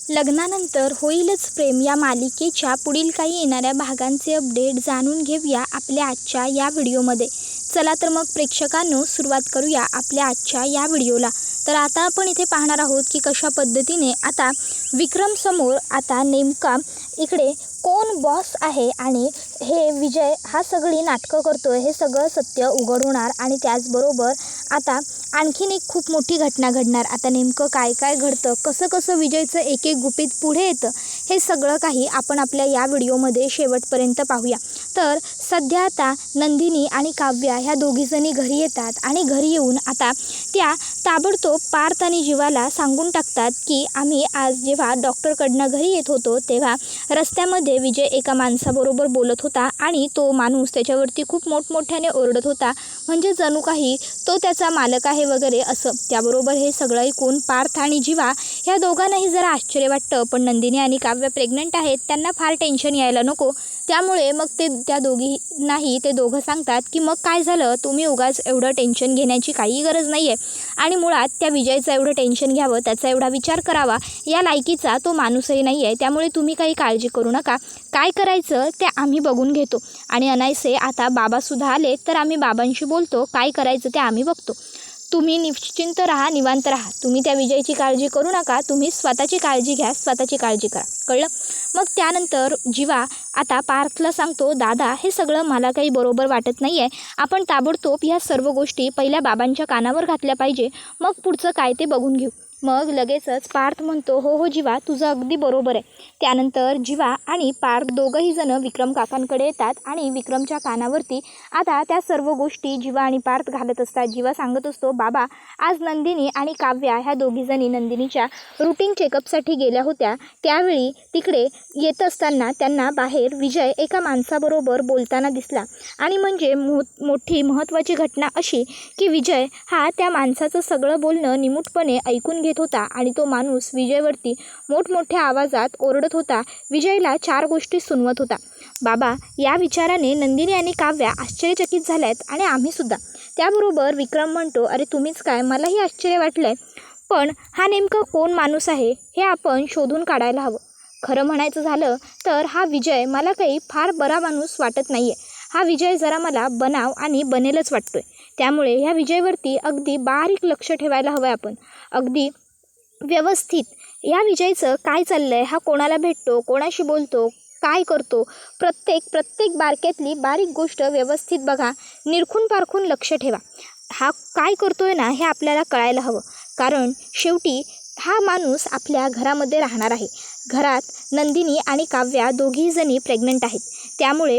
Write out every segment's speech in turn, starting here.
लग्नानंतर होईलच प्रेम या मालिकेच्या पुढील काही येणाऱ्या भागांचे अपडेट जाणून घेऊया आपल्या आजच्या या व्हिडिओमध्ये. चला तर मग प्रेक्षकांनो, सुरुवात करूया आपल्या आजच्या या व्हिडिओला. तर आता आपण इथे पाहणार आहोत की कशा पद्धतीने आता विक्रम समोर आता नेमका इकडे कोण बॉस आहे आणि हे विजय हा सगळी नाटकं करतोय हे सगळं सत्य उघड होणार. आणि त्याचबरोबर आता आणखीन एक खूप मोठी घटना घडणार. आता नेमकं काय काय घडतं, कसं कसं विजयचं एक एक गुपित पुढे येतं, हे सगळं काही आपण आपल्या या व्हिडिओमध्ये शेवटपर्यंत पाहूया. तर सध्या आता नंदिनी आणि काव्या ह्या दोघीजणी घरी येतात आणि घरी येऊन आता त्या ताबडतोब पार्थ आणि जीवाला सांगून टाकतात की आम्ही आज जेव्हा डॉक्टरकडनं घरी येत होतो तेव्हा रस्त्यामध्ये विजय एका माणसाबरोबर बोलत होता आणि तो माणूस त्याच्यावरती खूप मोठमोठ्याने ओरडत होता, म्हणजे जणू काही तो त्याचा मालक आहे वगैरे असं. त्याबरोबर हे सगळं ऐकून पार्थ आणि जीवा ह्या दोघांनाही जरा आश्चर्य वाटतं, पण नंदिनी आणि काव्य प्रेग्नंट आहेत, त्यांना फार टेन्शन यायला नको. त्यामुळे मग त्या दोघींनाही ते दोघं सांगतात की मग काय झालं, तुम्ही उगाच एवढं टेन्शन घेण्याची काही गरज नाही आहे आणि मुळात त्या विजयचं एवढं टेन्शन घ्यावं, त्याचा एवढा विचार करावा या लायकीचा तो माणूसही नाही आहे, त्यामुळे तुम्ही काही काळजी करू नका, काय करायचं ते आम्ही बघून घेतो. आणि अनायसे आता बाबासुद्धा आले तर आम्ही बाबांशी बोलतो, काय करायचं ते आम्ही बघतो, तुम्ही निश्चिंत राहा, निवांत राहा, तुम्ही त्या विजयची काळजी करू नका, तुम्ही स्वतःची काळजी घ्या, स्वतःची काळजी करा, कळलं. मग त्यानंतर जीवा आता पार्थला सांगतो, दादा हे सगळं मला काही बरोबर वाटत नाही आहे, आपण ताबडतोब ह्या सर्व गोष्टी पहिल्या बाबांच्या कानावर घातल्या पाहिजे, मग पुढचं काय ते बघून घेऊ. मग लगेचच पार्थ म्हणतो, हो हो जीवा, तुझं अगदी बरोबर आहे. त्यानंतर जीवा आणि पार्थ दोघंही जण विक्रम काकांकडे येतात आणि विक्रमच्या कानावरती आता त्या सर्व गोष्टी जीवा आणि पार्थ घालत असतात. जीवा सांगत असतो, बाबा आज नंदिनी आणि काव्या ह्या दोघीजणी नंदिनीच्या रुटीन चेकअपसाठी गेल्या होत्या, त्यावेळी तिकडे येत असताना त्यांना बाहेर विजय एका माणसाबरोबर बोलताना दिसला. आणि म्हणजे मोठी महत्त्वाची घटना अशी की विजय हा त्या माणसाचं सगळं बोलणं निमूटपणे ऐकून घेत होता आणि तो माणूस विजयवरती मोठमोठ्या आवाजात ओरडत होता, विजयला 4 गोष्टी सुनवत होता. बाबा या विचाराने नंदिनी आणि काव्या आश्चर्यचकित झाल्यात आणि आम्हीसुद्धा. त्याबरोबर विक्रम म्हणतो, अरे तुम्हीच काय, मलाही आश्चर्य वाटलं आहे, पण हा नेमका कोण माणूस आहे हे आपण शोधून काढायला हवं. खरं म्हणायचं झालं तर हा विजय मला काही फार बरा माणूस वाटत नाही आहे, हा विजय जरा मला बनाव आणि बनेलच वाटतोय. त्यामुळे ह्या विजयवरती अगदी बारीक लक्ष ठेवायला हवं आहे आपण, अगदी व्यवस्थित. या विजयचं काय चाललं आहे, हा कोणाला भेटतो, कोणाशी बोलतो, काय करतो, प्रत्येक बारक्यातली बारीक गोष्ट व्यवस्थित बघा, निरखून पारखून लक्ष ठेवा. हा काय करतोय ना हे आपल्याला कळायला हवं, कारण शेवटी हा माणूस आपल्या घरामध्ये राहणार आहे. घरात नंदिनी आणि काव्या दोघीही जणी प्रेग्नंट आहेत, त्यामुळे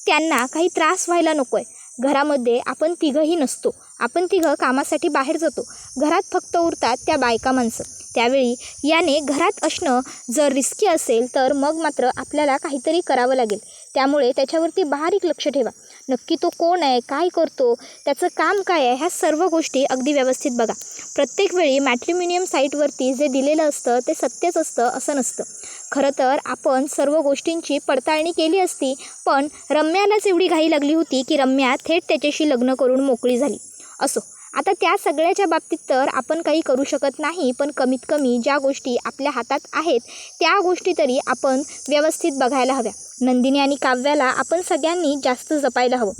त्यांना काही त्रास व्हायला नको आहे. घरामध्ये आपण तिघंही नसतो, आपण तिघं कामासाठी बाहेर जातो, घरात फक्त उरतात त्या बायका माणसं. त्यावेळी याने घरात असणं जर रिस्की असेल तर मग मात्र आपल्याला काहीतरी करावं लागेल. त्यामुळे त्याच्यावरती बारीक लक्ष ठेवा, नक्की तो कोण आहे, काय करतो, त्याचं काम काय आहे, ह्या सर्व गोष्टी अगदी व्यवस्थित बघा. प्रत्येक वेळी मॅट्रिमोनियम साईटवरती जे दिलेलं असतं ते सत्यच असतं असं नसतं. खरं तर आपण सर्व गोष्टींची पडताळणी केली असती, पण रम्यालाच एवढी घाई लागली होती की रम्या थेट त्याच्याशी लग्न करून मोकळी झाली. असो, आता त्या सगळ्याच्या बाबतीत तर आपण काही करू शकत नाही, पण कमीत कमी ज्या गोष्टी आपल्या हातात आहेत त्या गोष्टी तरी आपण व्यवस्थित बघायला हव्या. नंदिनी आणि काव्याला आपण सगळ्यांनी जास्त जपायला हवं.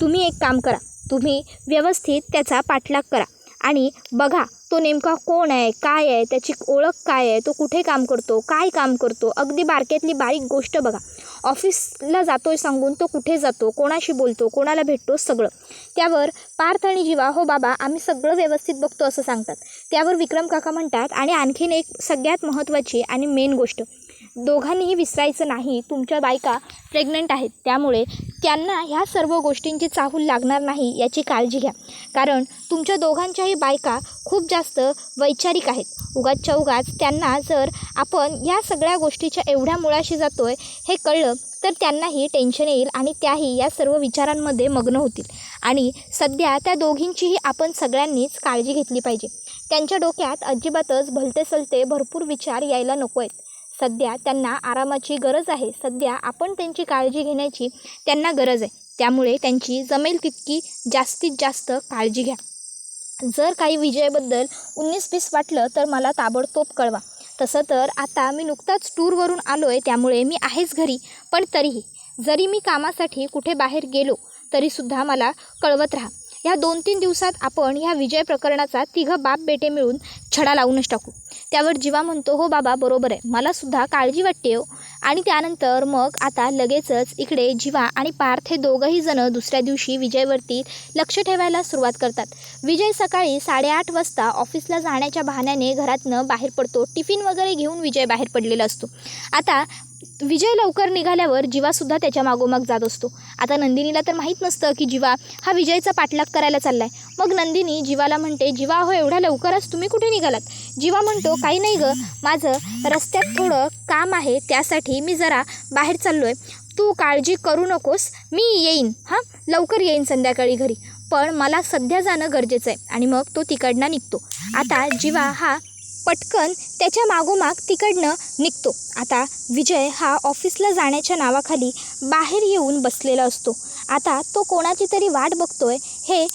तुम्ही एक काम करा, तुम्ही व्यवस्थित त्याचा पाठलाग करा आणि बघा तो नेमका कोण आहे, काय आहे, त्याची ओळख काय आहे, तो कुठे काम करतो, काय काम करतो, अगदी बारक्यातली बारीक गोष्ट बघा. ऑफिसला जातोय सांगून तो कुठे जातो, कोणाशी बोलतो, कोणाला भेटतो, सगळं. त्यावर पार्थ आणि जीवा, हो बाबा आम्ही सगळं व्यवस्थित बघतो असं सांगतात. त्यावर विक्रम काका म्हणतात, आणि आणखीन एक सगळ्यात महत्त्वाची आणि मेन गोष्ट, दोघांनीही विसरायचं नाही, तुमच्या बायका प्रेग्नंट आहेत, त्यामुळे त्यांना ह्या सर्व गोष्टींची चाहूल लागणार नाही याची काळजी घ्या, कारण तुमच्या दोघांच्याही बायका खूप जास्त वैचारिक आहेत. उगाचच्या उगाच त्यांना जर आपण या सगळ्या गोष्टीच्या एवढ्या मुळाशी जातोय हे कळलं तर त्यांनाही टेन्शन येईल आणि त्याही या सर्व विचारांमध्ये मग्न होतील. आणि सध्या त्या दोघींचीही आपण सगळ्यांनीच काळजी घेतली पाहिजे. त्यांच्या डोक्यात अजिबातच भलते-सलते भरपूर विचार यायला नको आहेत. सध्या त्यांना आरामाची गरज आहे, सध्या आपण त्यांची काळजी घेण्याची त्यांना गरज आहे, त्यामुळे त्यांची जमेल तितकी जास्तीत जास्त काळजी घ्या. जर काही विजयबद्दल 19-20 वाटलं तर मला ताबडतोब कळवा. तसं तर आता मी नुकताच टूरवरून आलो आहे, त्यामुळे मी आहेच घरी. पण तरीही जरी मी कामासाठी कुठे बाहेर गेलो तरीसुद्धा मला कळवत राहा. ह्या 2-3 दिवसात आपण ह्या विजय प्रकरणाचा तिघं बाप बेटे मिळून छडा लावूनच टाकू. त्यावर जीवा म्हणतो, हो बाबा बरोबर आहे, मलासुद्धा काळजी वाटते हो. आणि त्यानंतर मग आता लगेचच इकडे जीवा आणि पार्थ हे दोघंही जण दुसऱ्या दिवशी विजयवरती लक्ष ठेवायला सुरुवात करतात. विजय सकाळी 8:30 वाजता ऑफिसला जाण्याच्या बहाण्याने घरातनं बाहेर पडतो. टिफिन वगैरे घेऊन विजय बाहेर पडलेला असतो. आता विजय लवकर निघाल्यावर जीवासुद्धा त्याच्या मागोमाग जात असतो. आता नंदिनीला तर माहीत नसतं की जीवा हा विजयचा पाठलाग करायला चालला आहे. मग नंदिनी जीवाला म्हणते, जीवा हो एवढ्या लवकरच तुम्ही कुठे निघालात? जीवा म्हणतो, काही नाही गं, माझं रस्त्यात थोडं काम आहे, त्यासाठी मी जरा बाहेर चाललो आहे. तू काळजी करू नकोस, मी येईन, हां लवकर येईन संध्याकाळी घरी, पण मला सध्या जाणं गरजेचं आहे. आणि मग तो तिकडनं निघतो. आता जीवा हा पटकन त्याच्या मागोमाग तिकडनं निघतो. आता विजय हा ऑफिसला जाण्याच्या नावाखाली बाहेर येऊन बसलेला असतो. आता तो कोणाची तरी वाट बघतोय हे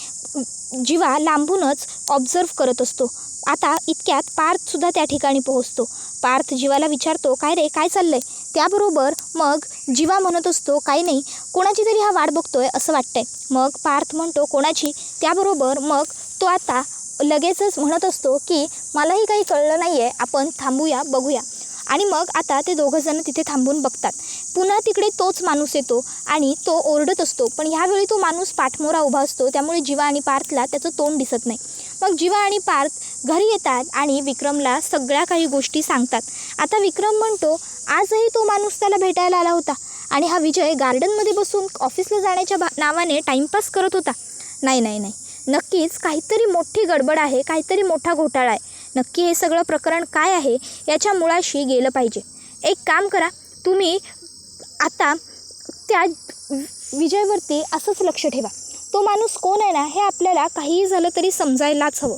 जीवा लांबूनच ऑब्झर्व करत असतो. आता इतक्यात पार्थसुद्धा त्या ठिकाणी पोहोचतो. पार्थ जीवाला विचारतो, काय रे काय चाललं आहे? त्याबरोबर मग जीवा म्हणत असतो, काही नाही, कोणाची तरी हा वाट बघतोय असं वाटतंय. मग पार्थ म्हणतो, कोणाची? त्याबरोबर मग तो आता लगेचच म्हणत असतो की मलाही काही कळलं नाही आहे, आपण थांबूया बघूया. आणि मग आता ते दोघंजणं तिथे थांबून बघतात. पुन्हा तिकडे तोच माणूस येतो आणि तो ओरडत असतो, पण ह्यावेळी तो माणूस पाठमोरा उभा असतो, त्यामुळे जीवा आणि पार्थला त्याचं तोंड दिसत नाही. मग जीवा आणि पार्थ घरी येतात आणि विक्रमला सगळ्या काही गोष्टी सांगतात. आता विक्रम म्हणतो, आजही तो माणूस त्याला भेटायला आला होता आणि हा विजय गार्डनमध्ये बसून ऑफिसला जाण्याच्या नावाने टाईमपास करत होता. नाही, नक्कीच काहीतरी मोठी गडबड आहे, काहीतरी मोठा घोटाळा आहे. नक्की हे सगळं प्रकरण काय आहे याच्या मुळाशी गेलं पाहिजे. एक काम करा, तुम्ही आता त्या विजयवरती असंच लक्ष ठेवा. तो माणूस कोण आहे ना, हे आपल्याला काहीही झालं तरी समजायलाच हवं.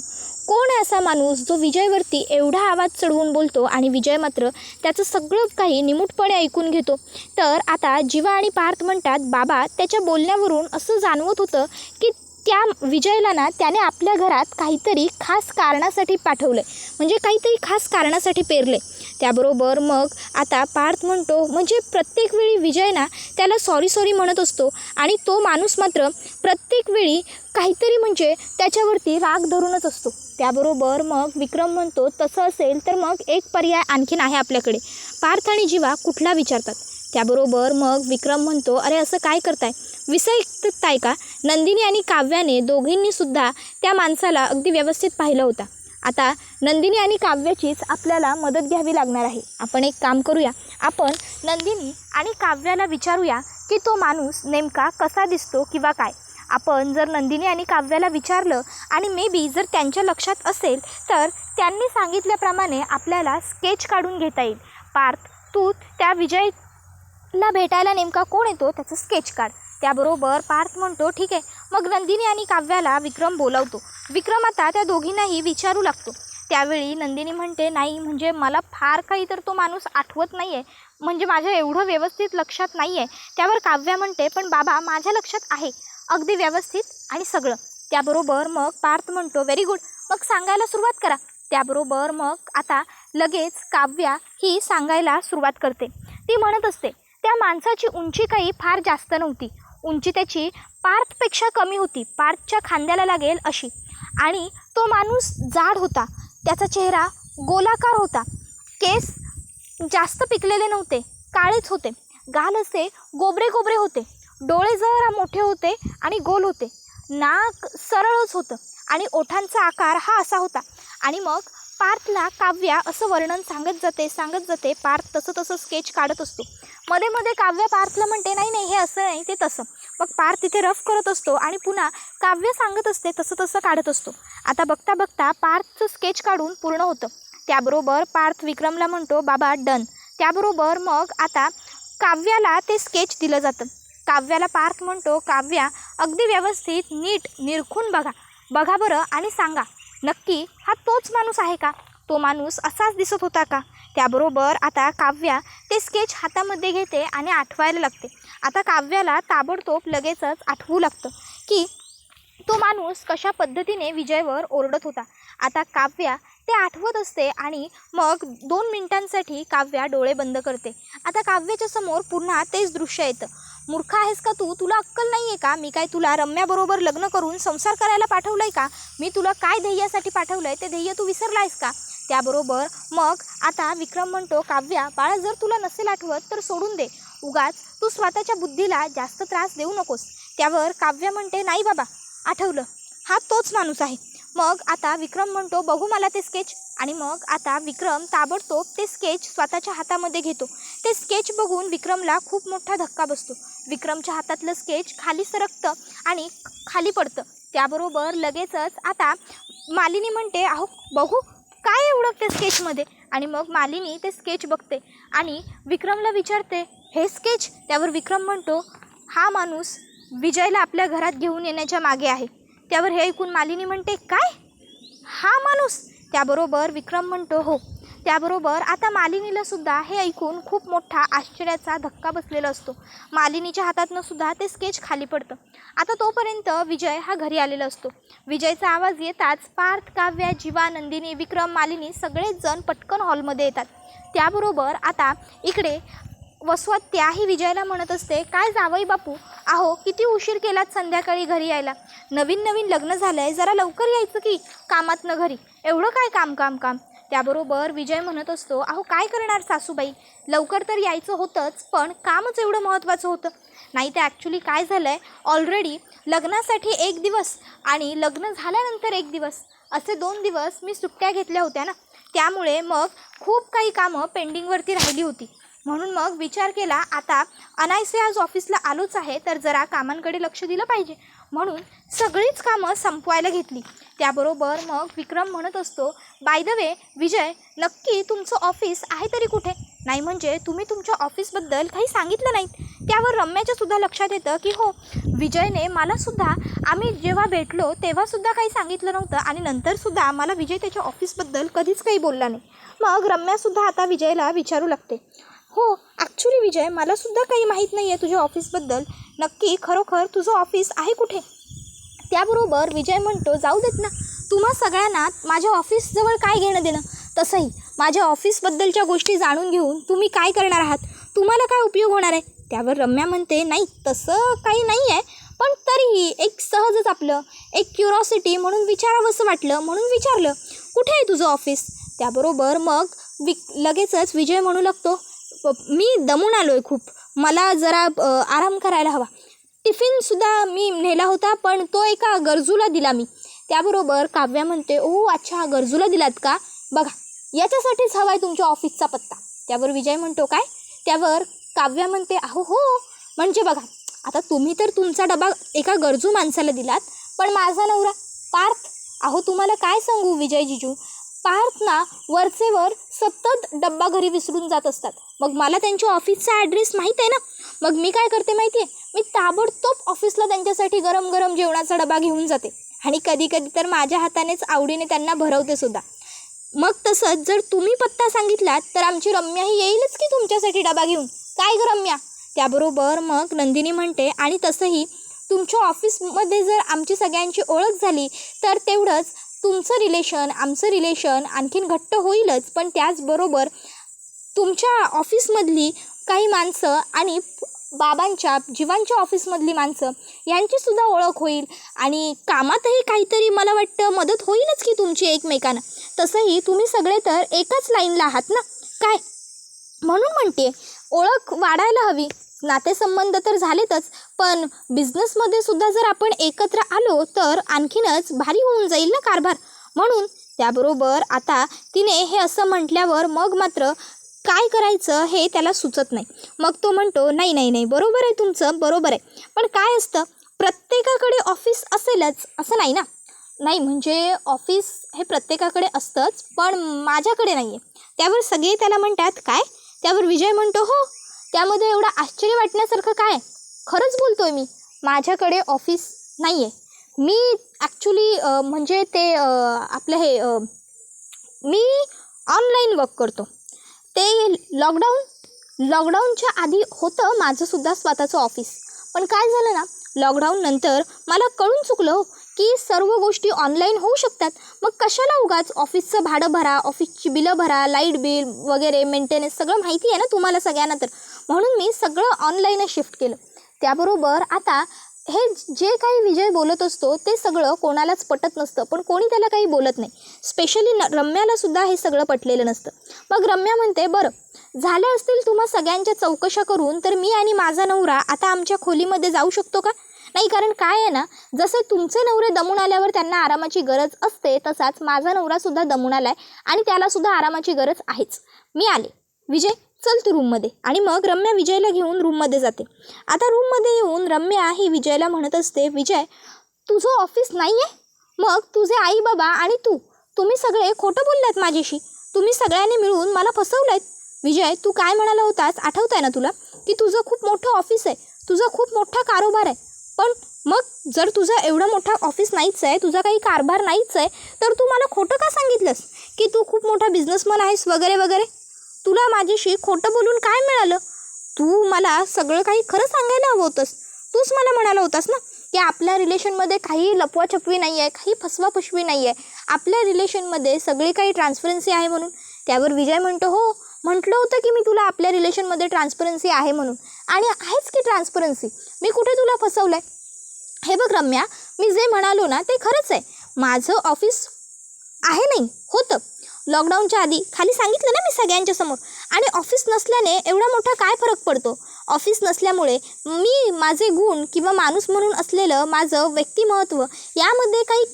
कोण आहे असा माणूस जो विजयवरती एवढा आवाज चढवून बोलतो आणि विजय मात्र त्याचं सगळं काही निमूटपणे ऐकून घेतो? तर आता जीवा आणि पार्थ म्हणतात, बाबा त्याच्या बोलण्यावरून असं जाणवत होतं की त्या विजयला ना त्याने आपल्या घरात काहीतरी खास कारणासाठी पाठवलं आहे, म्हणजे काहीतरी खास कारणासाठी पेरलं आहे. त्याबरोबर मग आता पार्थ म्हणतो, म्हणजे प्रत्येक वेळी विजय ना त्याला सॉरी म्हणत असतो आणि तो माणूस मात्र प्रत्येक वेळी काहीतरी म्हणजे त्याच्यावरती राग धरूनच असतो. त्याबरोबर मग विक्रम म्हणतो, तसं असेल तर मग एक पर्याय आणखीन आहे आपल्याकडे. पार्थ आणि जीवा कुठला विचारतात. त्याबरोबर मग विक्रम म्हणतो, अरे असं काय करताय, विसरताय का? नंदिनी आणि काव्याने दोघींनीसुद्धा त्या माणसाला अगदी व्यवस्थित पाहिलं होता. आता नंदिनी आणि काव्याचीच आपल्याला मदत घ्यावी लागणार आहे. आपण एक काम करूया, आपण नंदिनी आणि काव्याला विचारूया की तो माणूस नेमका कसा दिसतो किंवा काय. आपण जर नंदिनी आणि काव्याला विचारलं आणि मे बी जर त्यांच्या लक्षात असेल तर त्यांनी सांगितल्याप्रमाणे आपल्याला स्केच काढून घेता येईल. पार्थ, तू त्या विजयला भेटायला नेमका कोण येतो त्याचं स्केच काढ. त्याबरोबर पार्थ म्हणतो, ठीक आहे. मग नंदिनी आणि काव्याला विक्रम बोलावतो. विक्रम आता त्या दोघींनाही विचारू लागतो. त्यावेळी नंदिनी म्हणते, नाही म्हणजे मला फार काही तर तो माणूस आठवत नाही आहे, म्हणजे माझ्या एवढं व्यवस्थित लक्षात नाही आहे. त्यावर काव्या म्हणते, पण बाबा माझ्या लक्षात आहे अगदी व्यवस्थित आणि सगळं. त्याबरोबर मग पार्थ म्हणतो, व्हेरी गुड, मग सांगायला सुरुवात करा. त्याबरोबर मग आता लगेच काव्या ही सांगायला सुरुवात करते. ती म्हणत असते, त्या माणसाची उंची काही फार जास्त नव्हती, उंची त्याची पार्थपेक्षा कमी होती, पार्थच्या खांद्याला लागेल अशी. आणि तो माणूस जाड होता, त्याचा चेहरा गोलाकार होता, केस जास्त पिकलेले नव्हते, काळेच होते, गाल असे गोबरे होते, डोळे जरा मोठे होते आणि गोल होते, नाक सरळच होतं आणि ओठांचा आकार हा असा होता. आणि मग पार्थला काव्या असं वर्णन सांगत जाते. पार्थ तसं स्केच काढत असतो. मध्ये काव्या पार्थला म्हणते, नाही हे असं नाही ते तसं. मग पार्थ तिथे रफ करत असतो आणि पुन्हा काव्य सांगत असते तसं काढत असतो. आता बघता पार्थचं स्केच काढून पूर्ण होतं. त्याबरोबर पार्थ विक्रमला म्हणतो, बाबा डन. त्याबरोबर मग आता काव्याला ते स्केच दिलं जातं. काव्याला पार्थ म्हणतो, काव्या अगदी व्यवस्थित नीट निरखून बघा बरं आणि सांगा, नक्की हा तोच माणूस आहे का? तो माणूस असाच दिसत होता का? त्याबरोबर आता काव्या ते स्केच हातामध्ये घेते आणि आठवायला लागते. आता काव्याला ताबडतोब लगेचच आठवू लागतं की तो माणूस कशा पद्धतीने विजयवर ओरडत होता. आता काव्या ते आठवत असते आणि मग 2 मिनिटांसाठी काव्या डोळे बंद करते. आता काव्याच्या समोर पुन्हा तेच दृश्य येतं. मूर्ख आहेस का तू? तुला अक्कल नाही आहे का? मी काय तुला रम्याबरोबर लग्न करून संसार करायला पाठवलं आहे का? मी तुला काय ध्येयासाठी पाठवलं आहे ते ध्येय तू विसरला आहेस का? त्याबरोबर मग आता विक्रम म्हणतो, काव्या बाळा, जर तुला नसेल आठवत तर सोडून दे. उगाच तू स्वतःच्या बुद्धीला जास्त त्रास देऊ नकोस. त्यावर काव्या म्हणते, नाही बाबा, आठवलं, हा तोच माणूस आहे. मग आता विक्रम म्हणतो, बघू मला ते स्केच. आणि मग आता विक्रम ताबडतोब ते स्केच स्वतःच्या हातामध्ये घेतो. ते स्केच बघून विक्रमला खूप मोठा धक्का बसतो. विक्रमच्या हातातलं स्केच खाली सरकतं आणि खाली पडतं. त्याबरोबर लगेचच आता मालिनी म्हणते, अहो बघू काय एवढं त्या स्केचमध्ये. आणि मग मालिनी ते स्केच बघते आणि विक्रमला विचारते, हे स्केच? त्यावर विक्रम म्हणतो, हा माणूस विजयला आपल्या घरात घेऊन येण्याच्या मागे आहे. त्यावर हे ऐकून मालिनी म्हणते, काय? हा माणूस? त्याबरोबर विक्रम म्हणतो, हो. त्याबरोबर आता मालिनीला सुद्धा हे ऐकून खूप मोठा आश्चर्याचा धक्का बसलेला असतो. मालिनीच्या हातातनं सुद्धा ते स्केच खाली पडतं. आता तोपर्यंत विजय हा घरी आलेला असतो. विजयचा आवाज येताच पार्थ, काव्या, जीवा, नंदिनी, विक्रम, मालिनी सगळेच जण पटकन हॉलमध्ये येतात. त्याबरोबर आता इकडे वसवत त्याही विजयला म्हणत असते, काय जावई बापू, अहो किती उशीर केलात संध्याकाळी घरी यायला. नवीन नवीन लग्न झालं आहे, जरा लवकर यायचं की कामातनं घरी. एवढं काय काम काम काम. त्याबरोबर विजय म्हणत असतो, अहो काय करणार सासूबाई, लवकर तर यायचं होतंच, पण कामच एवढं महत्त्वाचं होतं. नाही तर ॲक्च्युली काय झालं आहे, ऑलरेडी लग्नासाठी 1 दिवस आणि लग्न झाल्यानंतर 1 दिवस असे 2 दिवस मी सुट्ट्या घेतल्या होत्या ना. त्यामुळे मग खूप काही कामं पेंडिंगवरती राहिली होती. म्हणून मग विचार केला, आता अनायसे आज ऑफिसला आलोच आहे तर जरा कामांकडे लक्ष दिलं पाहिजे. म्हणून सगळीच कामं संपवायला घेतली. त्याबरोबर मग विक्रम म्हणत असतो, बाय द वे विजय, नक्की तुमचं ऑफिस आहे तरी कुठे? नाही म्हणजे तुम्ही तुमच्या ऑफिसबद्दल काही सांगितलं नाहीत. त्यावर रम्याच्यासुद्धा लक्षात येतं की हो, विजयने मलासुद्धा आम्ही जेव्हा भेटलो तेव्हासुद्धा काही सांगितलं नव्हतं आणि नंतरसुद्धा मला विजय त्याच्या ऑफिसबद्दल कधीच काही बोलला नाही. मग रम्यासुद्धा आता विजयला विचारू लागते, हो ॲक्च्युली विजय, मलासुद्धा काही माहीत नाही आहे तुझ्या ऑफिसबद्दल. नक्की खरोखर तुझं ऑफिस आहे कुठे? त्याबरोबर विजय म्हणतो, जाऊ देत ना, तुम्हा सगळ्यांना माझ्या ऑफिसजवळ काय घेणं देणं. तसंही माझ्या ऑफिसबद्दलच्या गोष्टी जाणून घेऊन तुम्ही काय करणार आहात, तुम्हाला काय उपयोग होणार आहे? त्यावर रम्या म्हणते, नाही तसं काही नाही आहे, पण तरीही एक सहजच आपलं एक क्युरॉसिटी म्हणून विचारावंसं वाटलं म्हणून विचारलं, कुठे आहे तुझं ऑफिस? त्याबरोबर मग लगेचच विजय म्हणू लागतो, मी दमून आलो आहे खूप, मला जरा आराम करायला हवा. टिफिनसुद्धा मी नेला होता पण तो एका गरजूला दिला मी. त्याबरोबर काव्या म्हणते, ओ अच्छा, गरजूला दिलात का? बघा याच्यासाठीच हवा आहे तुमच्या ऑफिसचा पत्ता. त्यावर विजय म्हणतो, काय? त्यावर काव्या म्हणते, अहो हो, म्हणजे बघा आता तुम्ही तर तुमचा डबा एका गरजू माणसाला दिलात, पण माझा नवरा पार्थ, अहो तुम्हाला काय सांगू विजय जिजू, पार्थ ना वरचेवर सतत डब्बा घरी विसरून जात असतात. मग मला त्यांच्या ऑफिसचा ॲड्रेस माहीत आहे ना. मग मी काय करते माहिती आहे, मी ताबडतोब ऑफिसला त्यांच्यासाठी गरम गरम जेवणाचा डबा घेऊन जाते आणि कधी कधी तर माझ्या हातानेच आवडीने त्यांना भरवते सुद्धा. मग तसंच जर तुम्ही पत्ता सांगितलात तर आमची रम्याही येईलच की तुमच्यासाठी डबा घेऊन, काय ग रम्या? त्याबरोबर मग नंदिनी म्हणते, आणि तसंही तुमच्या ऑफिसमध्ये जर आमची सगळ्यांची ओळख झाली तर तेवढंच तुमचं रिलेशन आमचं रिलेशन आणखीन घट्ट होईलच, पण त्याचबरोबर तुमच्या ऑफिसमधली काही माणसं आणि बाबांच्या जीवांच्या ऑफिसमधली माणसं यांचीसुद्धा ओळख होईल आणि कामातही काहीतरी मला वाटतं मदत होईलच की तुमची एकमेकांना. तसंही तुम्ही सगळे तर एकाच लाईनला आहात ना, काय? म्हणून म्हणते ओळख वाढायला हवी. नातेसंबंध तर झालेतच, पण बिझनेसमध्ये सुद्धा जर आपण एकत्र आलो तर आणखीनच भारी होऊन जाईल ना कारभार. म्हणून त्याबरोबर आता तिने हे असं म्हटल्यावर मग मात्र काय करायचं हे त्याला सुचत नाही. मग तो म्हणतो, नाही नाही नाही, बरोबर आहे तुमचं, बरोबर आहे, पण काय असतं प्रत्येकाकडे ऑफिस असेलच असं नाही ना. नाही म्हणजे ऑफिस हे प्रत्येकाकडे असतंच, पण माझ्याकडे नाही आहे. त्यावर सगळे त्याला म्हणतात, काय? त्यावर विजय म्हणतो, हो, त्यामध्ये एवढं आश्चर्य वाटण्यासारखं काय? खरंच बोलतो आहे मी, माझ्याकडे ऑफिस नाही आहे. मी ॲक्च्युली म्हणजे ते आपलं हे मी ऑनलाईन वर्क करतो. ते लॉकडाऊनच्या आधी होतं माझंसुद्धा स्वतःचं ऑफिस, पण काय झालं ना, लॉकडाऊन नंतर मला कळून चुकलं की सर्व गोष्टी ऑनलाईन होऊ शकतात. मग कशाला उगाच ऑफिसचं भाडं भरा, ऑफिसची बिलं भरा, लाईट बिल वगैरे मेंटेनन्स सगळं माहिती आहे ना तुम्हाला सगळ्यांना. तर म्हणून मी सगळं ऑनलाईनच शिफ्ट केलं. त्याबरोबर आता हे जे काही विजय बोलत असतो ते सगळं कोणालाच पटत नसतं, पण कोणी त्याला काही बोलत नाही. स्पेशली रम्यालासुद्धा हे सगळं पटलेलं नसतं. मग रम्या म्हणते, बरं झाल्या असतील तुम्हा सगळ्यांच्या चौकशा करून, तर मी आणि माझा नवरा आता आमच्या खोलीमध्ये जाऊ शकतो का? नाही, कारण काय आहे ना, जसं तुमचे नवरे दमून आल्यावर त्यांना आरामाची गरज असते, तसाच माझा नवरासुद्धा दमून आला आहे आणि त्यालासुद्धा आरामाची गरज आहेच. मी आले. विजय चल तू रूममध्ये. आणि मग रम्या विजयला घेऊन रूममध्ये जाते. आता रूममध्ये येऊन रम्या ही विजयला म्हणत असते, विजय तुझं ऑफिस नाही आहे? मग तुझे आई बाबा आणि तुम्ही सगळे खोटं बोललात माझ्याशी. तुम्ही सगळ्यांनी मिळून मला फसवलं आहेत. विजय तू काय म्हणाला होतास आठवत आहे ना तुला, की तुझं खूप मोठं ऑफिस आहे, तुझा खूप मोठा कारोबार आहे. पण मग जर तुझं एवढं मोठा ऑफिस नाहीच आहे, तुझा काही कारभार नाहीच आहे, तर तू मला खोटं का सांगितलंस की तू खूप मोठा बिझनेसमन आहेस वगैरे वगैरे? तुला माझ्याशी खोटं बोलून काय मिळालं? तू मला सगळं काही खरं सांगायला हवं होतंस. तूच मला म्हणाला होतास ना की आपल्या रिलेशनमध्ये काही लपवाछपवी नाही आहे, काही फसवाफसवी नाही आहे, आपल्या रिलेशनमध्ये सगळी काही ट्रान्सपरन्सी आहे म्हणून. त्यावर विजय म्हणतो, हो म्हटलं होतं की मी तुला आपल्या रिलेशनमध्ये ट्रान्सपरन्सी आहे म्हणून, आणि आहेच की ट्रान्सपरन्सी. मी कुठे तुला फसवलं आहे? हे बघ रम्या, मी जे म्हणालो ना ते खरंच आहे. माझं ऑफिस आहे नाही होतं लॉकडाऊनच्या आधी, खाली सांगितलं ना मी सगळ्यांच्या समोर. आणि ऑफिस नसल्याने एवढा मोठा काय फरक पडतो? ऑफिस नसल्यामुळे मी माझे गुण किंवा माणूस म्हणून असलेलं माझं व्यक्तिमत्व यामध्ये काही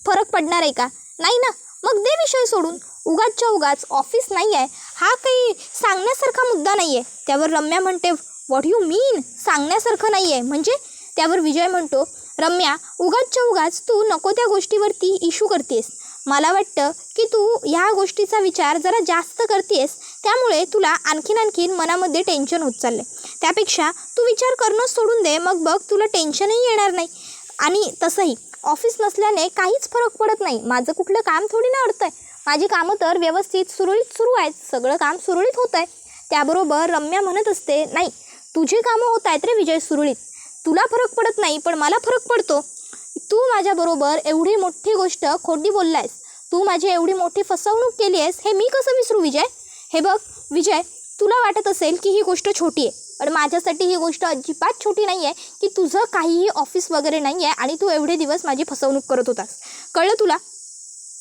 फरक पडणार आहे का? नाही ना. मग दे विषय सोडून. उगाचच्या उगाच ऑफिस नाही आहे हा काही सांगण्यासारखा मुद्दा नाही आहे. त्यावर रम्या म्हणते, व्हॉट यू मीन सांगण्यासारखं नाही आहे म्हणजे? त्यावर विजय म्हणतो, रम्या उगाचच्या उगाच तू नको त्या गोष्टीवरती इश्यू करतेस. मला वाटतं की तू ह्या गोष्टीचा विचार जरा जास्त करतेस, त्यामुळे तुला आणखीन मनामध्ये टेन्शन होत चाललं आहे. त्यापेक्षा तू विचार करणंच सोडून दे, मग बघ तुला टेन्शनही येणार नाही. आणि तसंही ऑफिस नसल्याने काहीच फरक पडत नाही. माझं कुठलं काम थोडी ना अडतं आहे. माझी कामं तर व्यवस्थित सुरळीत सुरू आहेत, सगळं काम सुरळीत होत आहे. त्याबरोबर रम्या म्हणत असते, नाही तुझी कामं होत आहेत रे विजय सुरळीत, तुला फरक पडत नाही पण मला फरक पडतो. तू माझ्याबरोबर एवढी मोठी गोष्ट खोटी बोलला आहेस, तू माझी एवढी मोठी फसवणूक केली आहेस, हे मी कसं विसरू विजय? हे बघ विजय, तुला वाटत असेल की ही गोष्ट छोटी आहे, पण माझ्यासाठी ही गोष्ट अजिबात छोटी नाही आहे की तुझं काहीही ऑफिस वगैरे नाही आहे आणि तू एवढे दिवस माझी फसवणूक करत होतास. कळलं तुला?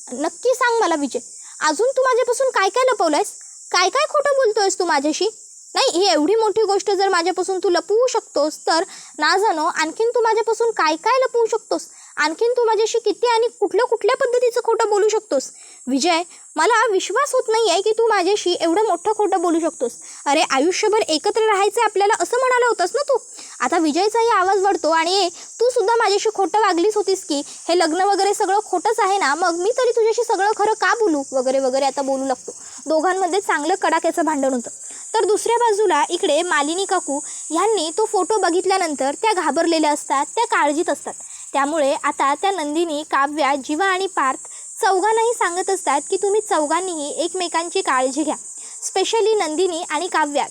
नक्की सांग मला विजय, अजून तू माझ्यापासून काय काय लपवलं आहेस? काय काय खोटं बोलतो आहेस तू माझ्याशी? नाही, ही एवढी मोठी गोष्ट जर माझ्यापासून तू लपवू शकतोस, तर ना जाणो आणखीन तू माझ्यापासून काय काय लपवू शकतोस, आणखीन तू माझ्याशी किती आणि कुठल्या पद्धतीचं खोटं बोलू शकतोस. विजय मला विश्वास होत नाही आहे की तू माझ्याशी एवढं मोठं खोटं बोलू शकतोस. अरे आयुष्यभर एकत्र राहायचं आपल्याला असं म्हणाला होतास ना तू. आता विजयचाही आवाज वाढतो आणि तू सुद्धा माझ्याशी खोटं वागलीच होतीस की हे लग्न वगैरे सगळं खोटंच आहे ना, मग मी तरी तुझ्याशी सगळं खरं का बोलू वगैरे वगैरे आता बोलू लागतो. दोघांमध्ये चांगलं कडाक्याचं भांडण होतं. तर दुसऱ्या बाजूला इकडे मालिनी काकू ह्यांनी तो फोटो बघितल्यानंतर त्या घाबरलेल्या असतात, त्या काळजीत असतात. त्यामुळे आता त्या नंदिनी, काव्या, जीवा आणि पार्थ चौघांनाही सांगत असतात की तुम्ही चौघांनीही एकमेकांची काळजी घ्या. स्पेशली नंदिनी आणि काव्या,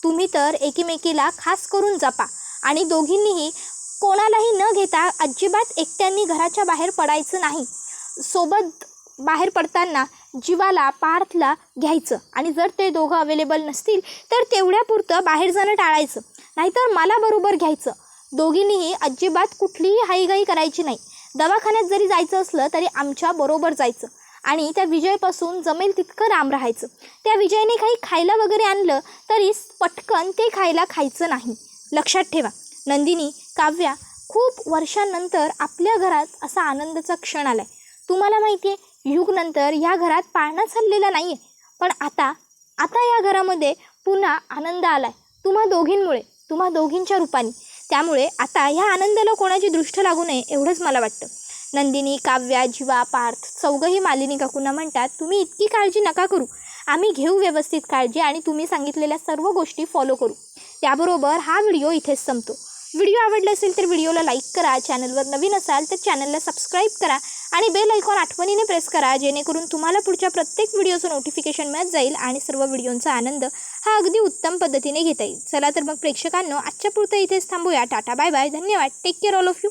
तुम्ही तर एकमेकीला खास करून जपा आणि दोघींनीही कोणालाही न घेता अजिबात एकट्यांनी घराच्या बाहेर पडायचं नाही. सोबत बाहेर पडताना जीवाला, पार्थला घ्यायचं आणि जर ते दोघं अवेलेबल नसतील तर तेवढ्यापुरतं बाहेर जाणं टाळायचं, नाहीतर मला बरोबर घ्यायचं. दोघींनीही अजिबात कुठलीही हाईघाई करायची नाही. दवाखान्यात जरी जायचं असलं तरी आमच्या बरोबर जायचं आणि त्या विजयपासून जमेल तितकं लांब राहायचं. त्या विजयने काही खायला वगैरे आणलं तरी पटकन ते खायचं नाही. लक्षात ठेवा. नंदिनी, काव्या, खूप वर्षांनंतर आपल्या घरात असा आनंदाचा क्षण आला आहे. तुम्हाला माहिती आहे, युगनंतर ह्या घरात पाळणा चाललेला नाही आहे, पण आता या घरामध्ये पुन्हा आनंद आला आहे तुम्हा दोघींमुळे, तुम्हा दोघींच्या रूपाने. त्यामुळे आता ह्या आनंदाला कोणाची दृष्ट लागू नये एवढंच मला वाटतं. नंदिनी, काव्या, जीवा, पार्थ चौघंही मालिनी काकूंना म्हणतात, तुम्ही इतकी काळजी नका करू, आम्ही घेऊ व्यवस्थित काळजी आणि तुम्ही सांगितलेल्या सर्व गोष्टी फॉलो करू. त्याबरोबर हा व्हिडिओ इथेच संपतो. व्हिडिओ आवडला असेल तर व्हिडिओला लाईक करा, चॅनलवर नवीन असाल तर चॅनलला सबस्क्राईब करा आणि बेल आयकॉन आठवणीने प्रेस करा, जेणेकरून तुम्हाला पुढच्या प्रत्येक व्हिडिओचं नोटिफिकेशन मिळत जाईल आणि सर्व व्हिडिओंचा आनंद हा अगदी उत्तम पद्धतीने घेता येईल. चला तर मग प्रेक्षकांनो, आजच्या पुरतं इथेच थांबूया. टाटा, बाय बाय, धन्यवाद, take care all of you.